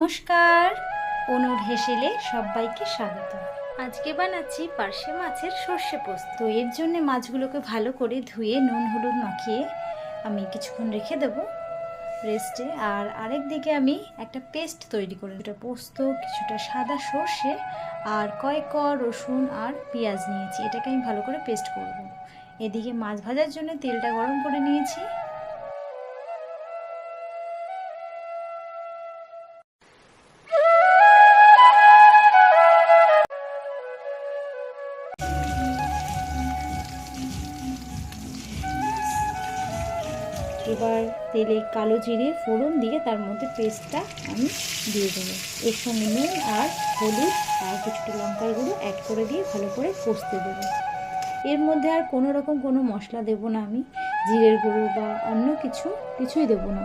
নমস্কার, অনুর হেসেলে সবাইকে স্বাগত। আজকে বানাচ্ছি পার্শে মাছের সর্ষে পোস্ত। তো এর জন্য মাছগুলোকে ভালো করে ধুয়ে নুন হলুদ মাখিয়ে আমি কিছুক্ষণ রেখে দেবো রেস্টে। আর আরেক দিকে আমি একটা পেস্ট তৈরি করে এটা পোস্ত, কিছুটা সাদা সর্ষে আর কয়েক রসুন আর পেঁয়াজ নিয়েছি। এটাকে আমি ভালো করে পেস্ট করব। এদিকে মাছ ভাজার জন্য তেলটা গরম করে নিয়েছি। এবার তেলে কালো জিরে ফোড়ন দিয়ে তার মধ্যে পেস্টটা আমি দিয়ে দেবো। এর সঙ্গে নুন আর হলুদ আর কিছুটা লঙ্কার গুঁড়ো অ্যাড করে দিয়ে ভালো করে কষতে দেবো। এর মধ্যে আর কোনো রকম কোনো মশলা দেবো না, আমি জিরের গুঁড়ো বা অন্য কিছুই দেবো না।